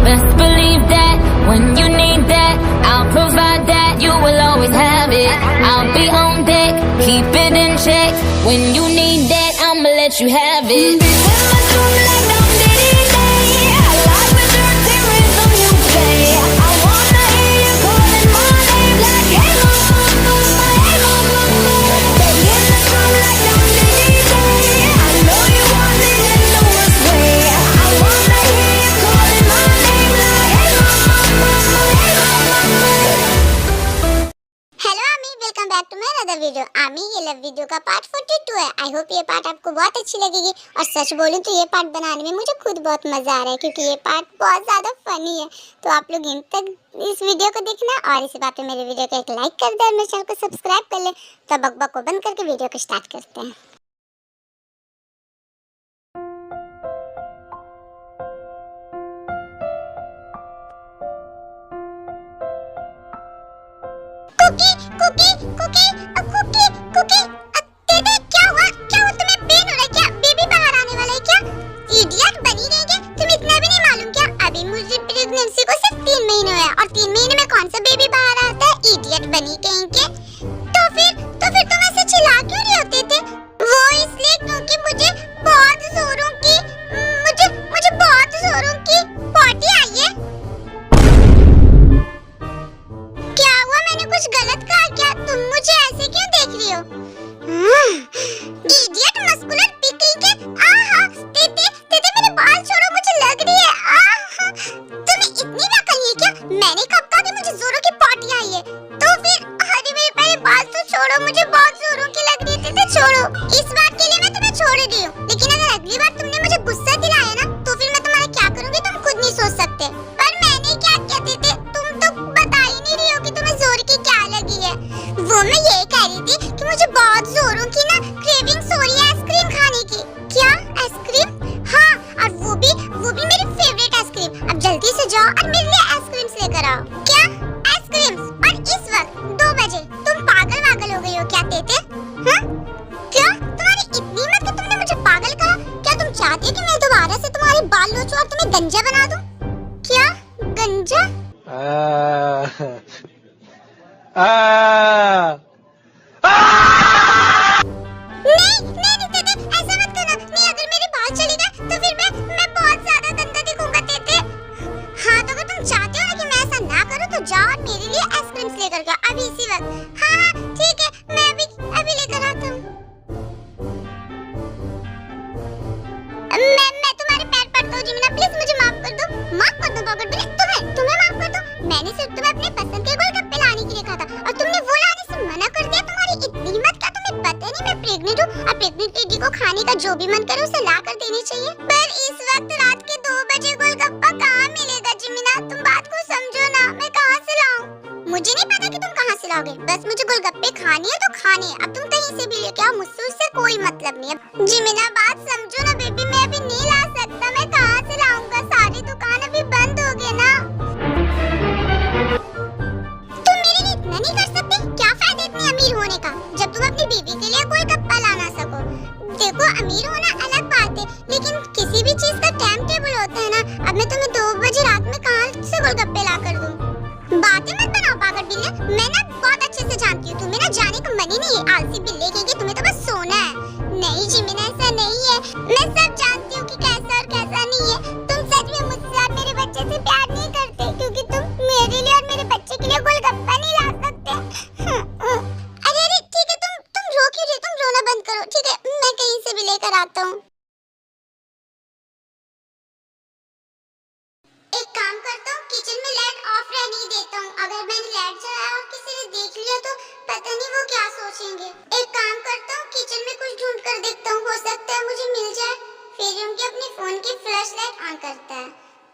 Best believe that when you need that, I'll provide that. You will always have it. I'll be on deck, keep it in check. When you need that, I'ma let you have it. Video आमी ये love video का part 42 है। I hope ये part आपको बहुत अच्छी लगेगी। और सच बोलूं तो ये पार्ट बनाने में मुझे खुद बहुत मजा आ रहा है, क्योंकि ये पार्ट बहुत ज्यादा फनी है। तो आप लोग इन तक इस वीडियो को देखना, और इसी बात में मेरे वीडियो को एक लाइक कर दे और मेरे चैनल को सब्सक्राइब कर ले। तो बकबक को बंद करके वीडियो को स्टार्ट करते हैं। कुकी कुकी कुकी कुकी कुकी तेरे क्या हुआ तुम्हें पेन हो रहा है क्या? बेबी बाहर आने वाला है क्या? इडियट बनी गई क्या? तुम इतना भी नहीं मालूम क्या? अभी मुझे प्रेगनेंसी को सिर्फ 3 महीने हुए हैं, और 3 महीने में कौन सा बेबी बाहर आता है? इडियट बनी कहीं के। तो फिर तुम ऐसे चिल्ला क्यों रहे होते थे? वो इसलिए क्योंकि मुझे बहुत जोरों की पॉटी आई है। क्या हुआ? मैंने कुछ गलत कहा क्या? तुम मुझे ऐसे क्यों देख रही हो? इडियट मस्कुलर पिकल के। आहा तेरे मेरे बाल छोड़ो, मुझे लग रही है। आहा तुम्हें इतनी भी अकल नहीं है क्या? मैंने कब कहा कि मुझे जोरों की पॉटी आई है? तो फिर अरे मेरे बाल तो छोड़ो, मुझे बहुत जोरों की लग रही थी। छोड़ो, इस बार के लिए मैं तुम्हें छोड़ रही हूँ, लेकिन अगर अगली बार तुमने मुझे गुस्सा दिलाया ना, तो फिर मैं तुम्हारा क्या करूँगी तुम खुद नहीं सोच सकते। पर मैंने क्या कहते थे, तुम तो बता ही नहीं रही हो कि तुम्हें जोर की क्या लगी है। वो मैं ये कह रही थी कि मुझे बहुत जोरों की ना क्रेविंग्स हो रही है आइसक्रीम खाने की। क्या आइसक्रीम? हाँ, और वो भी मेरी फेवरेट आइसक्रीम। अब जल्दी से जाओ और मेरे लिए आइसक्रीम्स लेकर आओ। क्या आइसक्रीम्स? और इस वक्त 2 बजे? तुम पागल हो गई हो क्या तेते? हाँ? क्या तुम्हारी इतनी हिम्मत कि तुमने मुझे पागल कहा? क्या तुम चाहती हो कि मैं दोबारा से तुम्हारे बाल नोचूं और तुम्हें गंजा बना दूं? क्या गंजा? नहीं तेते, ऐसा मत करना। नहीं, अगर मेरे बाल चले गए तो फिर मैं बहुत ज्यादा गंदा दिखूंगा तेते। हाँ, तो अगर तुम चाहते हो ना कि मैं ऐसा ना करूं, तो जाओ और मेरे लिए आइसक्रीम्स लेकर के आओ अभी इसी वक्त। हाँ ठीक है, मैं अभी लेकर आता हूँ। मैं तुम्हारे पैर पड़ता हूँ जिमिना, प्लीज मुझे माफ कर दो। माफ कर दो पॉकेट बिल्ली, तुम्हें माफ कर दो। मैंने सिर्फ तुम्हें अपने पसंद के गोलगप्पे लाने के लिए कहा था, और तुमने वो लाने से मना कर दिया। तुम्हारी इतनी हिम्मत क्या? तुम्हें पता नहीं मैं प्रेग्नेंट हूँ, और प्रेग्नेंट लेडी को खाने का जो भी मन करे उसे ला कर देनी चाहिए। पर इस वक्त रात के 2 बजे गोलगप्पा कहाँ मिलेगा जिमिना? तुम बात को समझो ना, मैं कहाँ से लाऊं? मुझे नहीं पता कि तुम कहाँ से लाओगे, बस मुझे गोलगप्पे खाने हैं तो खाने हैं। अब तुम कहीं से भी लेके आओ, मुझसे उससे कोई मतलब नहीं है। जिमिना बात समझो ना बेबी, मैं अभी नहीं ला सकता। मैं कहाँ से लाऊंगा? सारी दुकान अभी बंद हो गई ना। तुम मेरे लिए इतना नहीं कर सकते? क्या फायदा इतने अमीर होने का जब तुम अपनी बीवी के लिए कोई गप्पा ला ना सको? देखो, अमीर होना अलग बात है, लेकिन किसी भी चीज का टाइम टेबल होता है ना। अब मैं तुम्हें 2 बजे रात में कहाँ से गोलगप्पे ला कर दूं? बातें मत बनाओ पागल बिल्ले, मैं ना बहुत अच्छे से जानती हूँ तुम्हें ना जाने का मन ही नहीं है। आलसी बिल्ले कहेगी, तुम्हें तो बस सोना है। नहीं जिमिना, ऐसा नहीं है। मैं सब जानती हूँ कि कैसा और कैसा नहीं है। तुम सच में मुझसे और मेरे बच्चे से प्यार नहीं करते, क्योंकि तुम मेरे लिए और मेरे बच्चे के लिए गोलगप्पा नहीं ला सकते। अरे ठीक है, तुम रो क्यों रही? तुम रोना बंद करो, ठीक है? मैं कहीं से भी लेकर आता हूँ। एक काम करता हूँ, किचन में लाइट ऑफ रहने ही देता हूँ। अगर मैंने लाइट जलाया और किसी ने देख लिया तो पता नहीं वो क्या सोचेंगे। एक काम करता हूँ, किचन में कुछ ढूंढ कर देखता हूँ, हो सकता है मुझे मिल जाए। फिर उनके अपने फोन की फ्लैश लाइट ऑन करता है।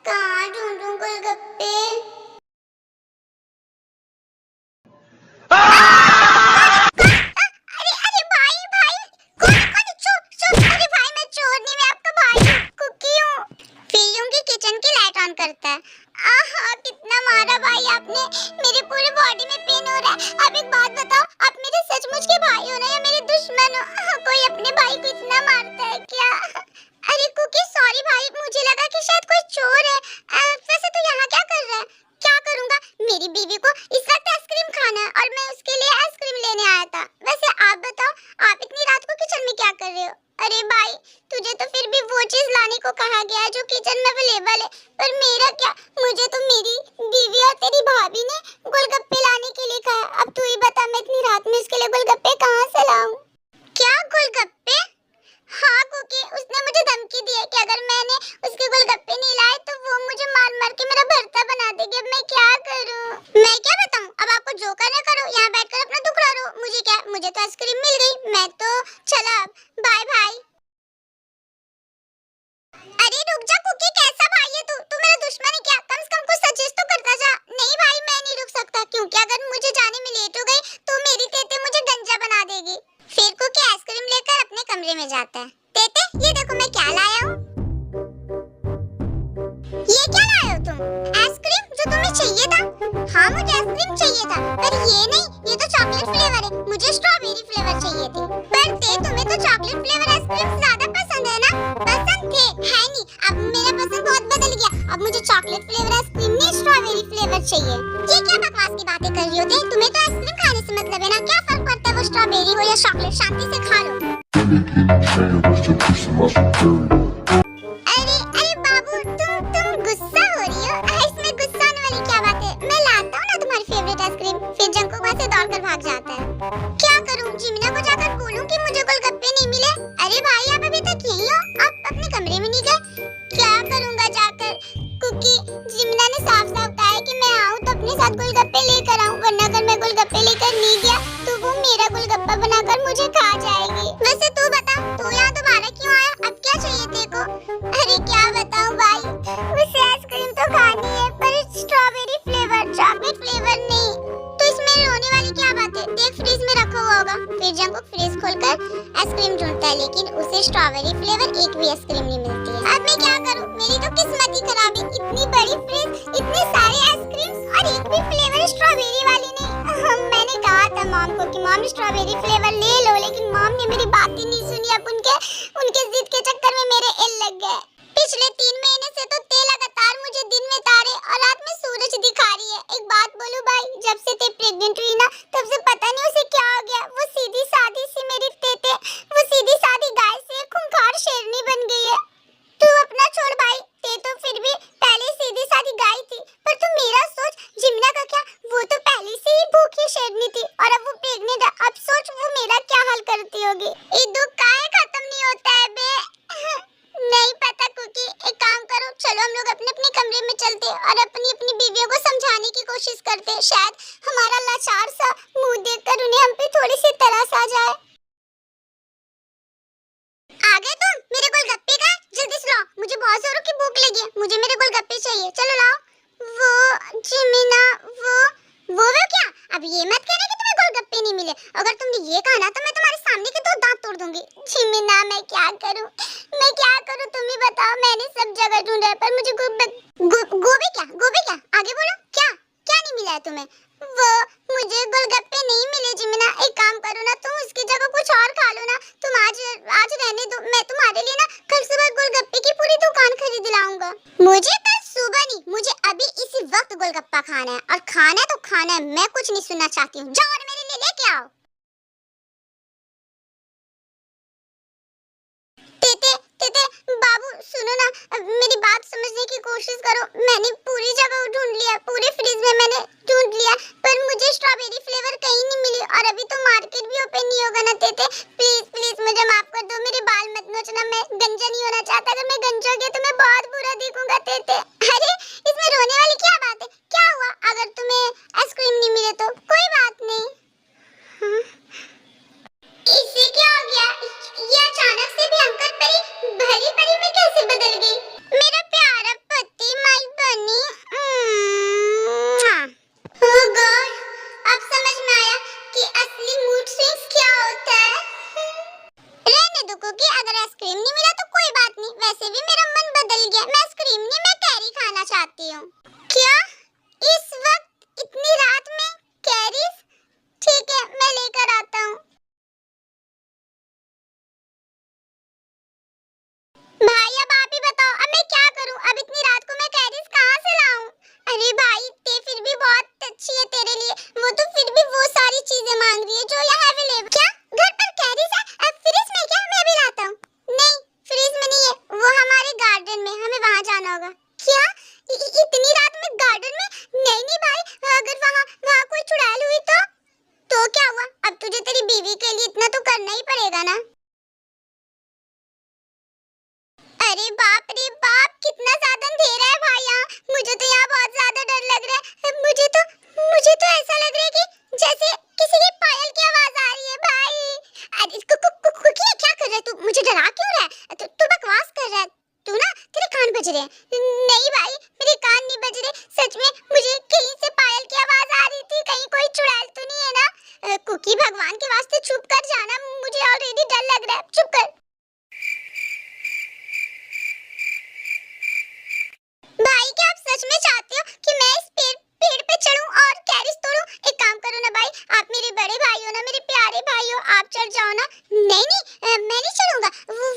कहाँ ढूंढूं गोलगप्पे? अरे भाई कौन? चोर? अरे भाई, मैं चोर नहीं, मैं आपका भाई हूँ, कुकी हूँ। फिर उनकी किचन की लाइट ऑन करता है। आहा, कितना मारा भाई आपने, मेरे पूरे बॉडी में पेन हो रहा है। अब एक बात बताओ, आप मेरे सचमुच के भाई हो ना या मेरे दुश्मन हो? कोई अपने भाई को इतना मारता है क्या? अरे कुकी सॉरी भाई, मुझे लगा कि शायद कोई चोर है। वैसे तो आ गया जो किचन में अवेलेबल है, पर मेरा क्या? मुझे तो मेरी बीवी और तेरी भाभी ने गोलगप्पे लाने के लिए कहा। अब तू ही बता, मैं इतनी रात में उसके लिए गोलगप्पे कहाँ से लाऊं? क्या गोलगप्पे? हाँ कुकी, उसने मुझे धमकी दी है कि अगर मैंने उसके गोलगप्पे नहीं लाए तो वो मुझे मार मार के मेरा भरता बना देगी। अब मैं क्या करूं? मैं क्या बताऊं? अब आपको जो करना करो, यहाँ बैठकर अपना दुख रो। मुझे क्या? मुझे तो आइसक्रीम मिल गई, मैं तो चला अब, बाय बाय। अरे रुक जा कुकी, कैसा भाई है तू? तू मेरा दुश्मन है क्या? कम से कम कुछ सजेस्ट तो करता जा। नहीं भाई, मैं नहीं रुक सकता, क्योंकि अगर मुझे जाने में लेट हो गई तो मेरी तेते मुझे गंजा बना देगी। फिर कुकी आइसक्रीम लेकर अपने कमरे में जाता है। तेते, ये देखो मैं क्या लाया हूँ। ये क्या लाए हो तुम? आइसक्रीम जो तुम्हें चाहिए था। हाँ मुझे आइसक्रीम चाहिए था, पर ये नहीं, ये तो चॉकलेट फ्लेवर है, मुझे स्ट्रॉबेरी फ्लेवर चाहिए थी। पर तुम्हें तो चॉकलेट फ्लेवर आइसक्रीम ज्यादा पसंद है ना? पसंद थे, है नहीं। अब मेरा पसंद बहुत बदल गया, अब मुझे चॉकलेट फ्लेवर आइसक्रीम नहीं स्ट्रॉबेरी फ्लेवर चाहिए। ये क्या बकवास की बातें कर रही हो? तुम्हें तो आइसक्रीम खाने से मतलब है ना? क्या फर्क पड़ता है वो स्ट्रॉबेरी हो या चॉकलेट? शांति से खा लो। अरे बाबू, तुम गुस्सा हो रही हो? इसमें गुस्सा होने वाली क्या बात है? मैं लाता हूँ ना तुम्हारी फेवरेट आइसक्रीम। फिर जंकू वहाँ से दौड़कर भाग जाता है। क्या करूँ? जिमिना को जाकर बोलूँ कि मुझे गोलगप्पे नहीं मिले? अरे भाई आप अभी तक यहीं हो, आप अपने कमरे में नहीं गए? क्या करूँगा जाकर? क्योंकि जिमिना ने साफ साफ कहा है कि मैं आऊँ तो अपने साथ गोलगप्पे लेकर आऊँ, वरना अगर मैं गोलगप्पे लेकर नहीं गया तो वो मेरा गोलगप्पा बनाकर मुझे खा जाएगी। वैसे तू बता, तू यहाँ दोबारा क्यों आया? अब क्या चाहिए तेरे को? अरे क्या बताऊं भाई, मुझे आइसक्रीम तो खानी है, पर स्ट्रॉबेरी फ्लेवर, चॉकलेट फ्लेवर नहीं। तो इसमें रोने वाली क्या बात है? देख फ्रिज में रखा हुआ होगा। फिर जंकू फ्रिज खोलकर आइसक्रीम ढूंढता है, लेकिन उसे स्ट्रॉबेरी फ्लेवर एक भी आइसक्रीम नहीं मिलती है। अब मैं क्या करूं? मेरी तो किस्मत ही खराब है। इतनी बड़ी फ्रिज, इतने सारे आइसक्रीम्स और एक भी फ्लेवर स्ट्रॉबेरी वाली नहीं। मैंने कहा था मॉम को कि मॉम स्ट्रॉबेरी फ्लेवर ले लो, लेकिन मॉम ने मेरी बात ही नहीं सुनी। अब उनके जिद के चक्कर में मेरे इल लग गए। पिछले 3 महीने से तो ते लगातार मुझे दिन में तारे और रात में सूरज दिखा रही है। एक बात बोलूं भाई, जब से ते प्रेग्नेंट हुई ना, तब से पता नहीं उसे क्या हो गया। वो सीधी सादी सी मेरी तेते, वो सीधी सादी गाय से खूंखार शेरनी बन गई है। तू अपना छोड़ भाई, ते तो फिर भी पहले सीधी सादी गाय थी, पर तू मेरा सोच, जिमिना का क्या? वो तो पहले से ही भूखी शेरनी थी और अब वो प्रेग्नेंट है। अब सोच वो मेरा क्या हाल करती होगी। ये दुख काहे खत्म नहीं होता है बे? नहीं पता कुकी, एक काम करो, चलो हम लोग अपने अपने कमरे में चलते और अपनी अपनी बीवियों को समझाने की कोशिश करते। शायद हमारा लाचार सा मुंह देखकर उन्हें हम पे थोड़ी सी तरस आ जाए। आ गए तुम? मेरे गोलगप्पे का जल्दी से लाओ, मुझे बहुत जोरों की भूख लगी है, मुझे मेरे गोलगप्पे चाहिए, चलो लाओ। वो जिमिना, वो क्या? अब ये मत कहना कि तुम्हें गोलगप्पे नहीं मिले। अगर तुमने ये कहा ना तो मैं तुम्हारे सामने के 2 दांत तोड़ दूंगी। जिमिना मैं क्या करूं? तुम ही बताओ। मैंने सब जगह ढूंढा पर मुझे गोभी क्या? आगे बोलो, क्या नहीं मिला है तुम्हें? वो मुझे गोलगप्पे नहीं मिले जिमिना। एक काम करो ना, तुम उसकी जगह कुछ और खा लो ना। तुम आज रहने दो, मैं तुम्हारे लिए ना कल सुबह गोलगप्पे की पूरी दुकान खरीद लाऊंगा। मुझे कल सुबह नहीं, मुझे अभी इसी वक्त गोलगप्पा खाना है, और खाना है तो खाना है। मैं कुछ नहीं सुनना चाहती हूँ। जाओ और मेरे लिए लेके आओ। तेते बाबू सुनो ना, मेरी बात समझने की कोशिश करो। मैंने पूरी जगह ढूंढ लिया, पूरे फ्रिज में मैंने ढूंढ लिया, पर मुझे स्ट्रॉबेरी फ्लेवर कहीं नहीं मिली। और अभी तो मार्केट भी ओपन नहीं होगा ना। तेते प्लीज मुझे माफ कर दो, मेरे बाल मत नोचना। मैं गंजा नहीं होना चाहता, अगर मैं गंजा हो गया तो मैं बहुत बुरा दिखूंगा। तेते अरे इसमें रोने वाली क्या बात है? क्या हुआ अगर तुम्हें आइसक्रीम नहीं मिले तो? कोई बात नहीं। इससे क्या हो गया? ये अचानक से भयंकर भरी परी में कैसे बदल गई? मेरा प्यारा पति माई बनी। ओह गॉड, अब समझ में आया कि असली मूड स्विंग्स क्या होता है। रहने दो कुकी, अगर आइसक्रीम नहीं मिला तो कोई बात नहीं। वैसे भी मेरा मन बदल गया। मैं आइसक्रीम नहीं, मैं कैरी होगा। क्या इतनी रात में गार्डन में? नहीं नहीं भाई, अगर वहाँ कोई चुड़ैल हुई तो क्या हुआ? अब तुझे तेरी बीवी के लिए इतना तो करना ही पड़ेगा ना। अरे बाप रे बाप, कितना ज्यादा अंधेरा है भाई यहाँ। मुझे तो यहाँ बहुत ज्यादा डर लग रहा है। मुझे तो ऐसा लग रहा है कि जैसे किसी की पायल की आवाज आ रही है भाई। अरे कुकी क्या कर रहा है तू? मुझे डरा क्यों रहा है? तू बकवास कर रहा है तू ना, तेरे कान बज रहे हैं। नहीं भाई, मेरे कान नहीं बज रहे, सच में मुझे कहीं से पायल की आवाज आ रही थी। कहीं कोई चुड़ैल तो नहीं है ना? कुकी भगवान के वास्ते चुप कर जाना, मुझे ऑलरेडी डर लग रहा है, चुप कर। भाई क्या आप सच में चाहते हो कि मैं इस पेड़ पे चढ़ूं और कैरिस तोड़ूं? एक काम करो ना भाई, आप मेरे बड़े भाई हो ना, मेरे प्यारे भाई हो, आप चढ़ जाओ ना। नहीं मैं नहीं चढ़ूंगा।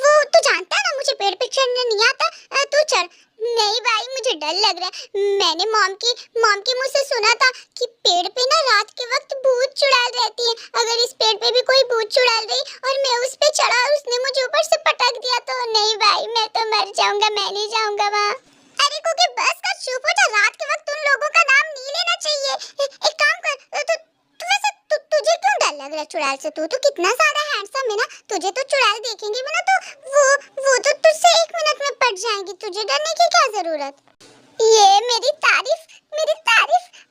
वो तू जानता है ना मुझे पेड़ पे चढ़ना नहीं आता, तू चढ़। नहीं भाई, मुझे डर लग रहा है। मैंने मॉम की मुंह से सुना था कि पेड़ पे ना रात के वक्त भूत चुड़ैल रहती है। अगर इस पेड़ पे भी कोई भूत चुड़ैल रही और मैं उस पे चढ़ा और उसने मुझे ऊपर से पटक दिया तो नहीं भाई, मैं तो मर जाऊंगा, मैं नहीं जाऊंगा वहाँ। अरे कुकी बस कर, चुप हो जा। रात के वक्त उन लोगों का नाम नहीं लेना चाहिए। एक काम कर, तुझे क्यों डर लग रहा है चुड़ैल से? तू तो कितना ज्यादा हैंडसम है ना, तुझे तो चुड़ैल देखेंगे भी ना तो वो तो तुझसे 1 मिनट में पट जाएंगी। तुझे डरने की क्या जरूरत? ये मेरी तारीफ।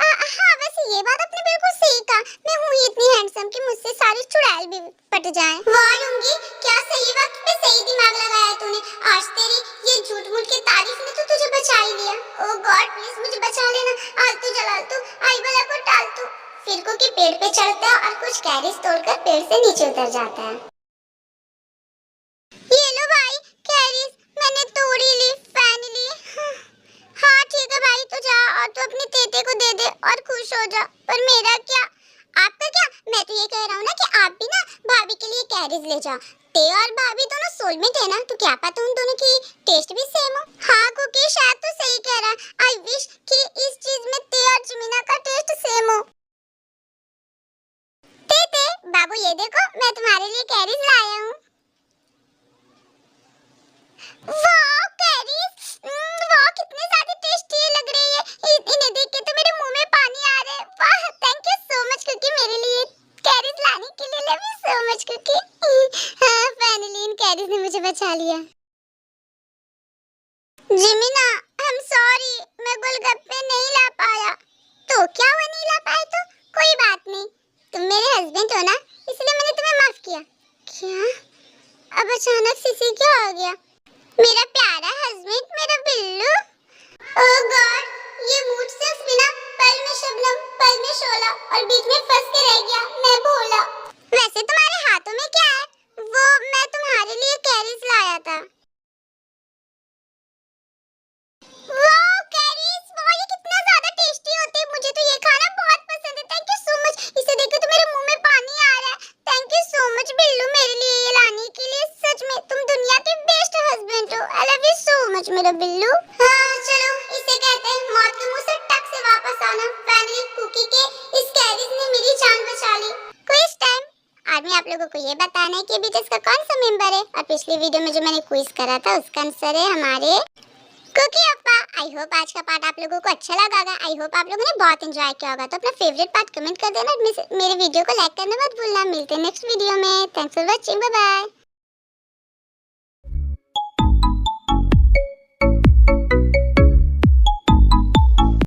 हाँ वैसे ये बात आपने बिल्कुल सही कहा, मैं हूँ ही इतनी हैंडसम कि मुझसे सारी चुड़ैल भी पट जाएं। वाह लुंगी, क्या सही वक्त पे सही दिमाग लगाया तूने। आज तेरी ये झूठ मूठ की तारीफ ने तो तुझे बचा ही लिया। ओह गॉड प्लीज मुझे बचा लेना। आलतू जलालतू आई बला को टालतू। फिर को कि पेड़ पे चढ़ता है और कुछ कैरिस तोड़कर पेड़ से नीचे उतर जाता है। ये लो भाई कैरिस, मैंने तोड़ी ली फाइनली। हाँ ठीक है भाई, तो जा और तू अपने तेते को दे दे और खुश हो जा। पर मेरा क्या, आपका क्या? मैं तो ये कह रहा हूँ ना कि आप भी ना भाभी के लिए कैरिस ले जाओ। ते और भाभी दोनों सोलमेट है ना, तो क्या पता उन दोनों की टेस्ट भी सेम हो। हाँ कुकी शायद तो सही कह रहा है। आई विश कि इस चीज में ते और जमीना का टेस्ट सेम हो। ते बाबू ये देखो, मैं तुम्हारे लिए कैरिस लाया हूँ। वाह कैरिस, वाह कितने ज्यादा टेस्टी लग रही है। इन्हें देख के तो मेरे मुंह में पानी आ रहा है। वाह thank you so much cookie, मेरे लिए कैरिस लाने के लिए। Love you so much cookie. हाँ फाइनली इन कैरिस ने मुझे बचा लिया। जिमिना आई एम सॉरी, मैं गोलगप्पे नहीं ला पाया। तो क्या हुआ, नहीं ला पाए तो कोई बात नहीं, तुम मेरे हस्बैंड हो ना, इसलिए मैंने तुम्हें माफ किया। क्या? अब अचानक से क्या हो गया? मेरा प्यारा हस्बैंड, मेरा बिल्लू। ओह गॉड, ये मूड सिर्फ बिना पल में शबनम पल में शोला और बीच में फंस के रह गया मैं भोला। वैसे तुम्हारे हाथों में क्या है? वो मैं तुम्हारे लिए कैरिस लाया था। वाह कैरिस, वाह ये कितना ज्यादा टेस्टी होते हैं। मुझे तो ये खाना बहुत पसंद है। Thank you so much. इसे देख के तो मेरे मुंह में पानी आ रहा है। Thank you so much Billu मेरे लिए ये लाने के लिए। सच में तुम दुनिया के बेस्ट हस्बैंड हो। I love you so much मेरा बिल्लू। हाँ चलो, इसे कहते हैं मौत के मुंह से टक से वापस आना। फाइनली कुकी के इस कैरिस ने मेरी जान बचा ली। Quiz time. आज मैं आप लोगों को ये बताना है कि बीटीएस का कौन सा मेंबर है। और पिछली वीडियो में जो मैंने क्विज करा था उसका आंसर है हमारे कुकी अप्पा। आई होप आज का पार्ट आप लोगों को अच्छा लगा होगा। आई होप आप लोगों ने बहुत एंजॉय किया होगा। तो अपना फेवरेट पार्ट कमेंट कर देना। मेरे वीडियो को लाइक करना मत भूलना। मिलते हैं नेक्स्ट वीडियो में। Thanks for watching, bye bye.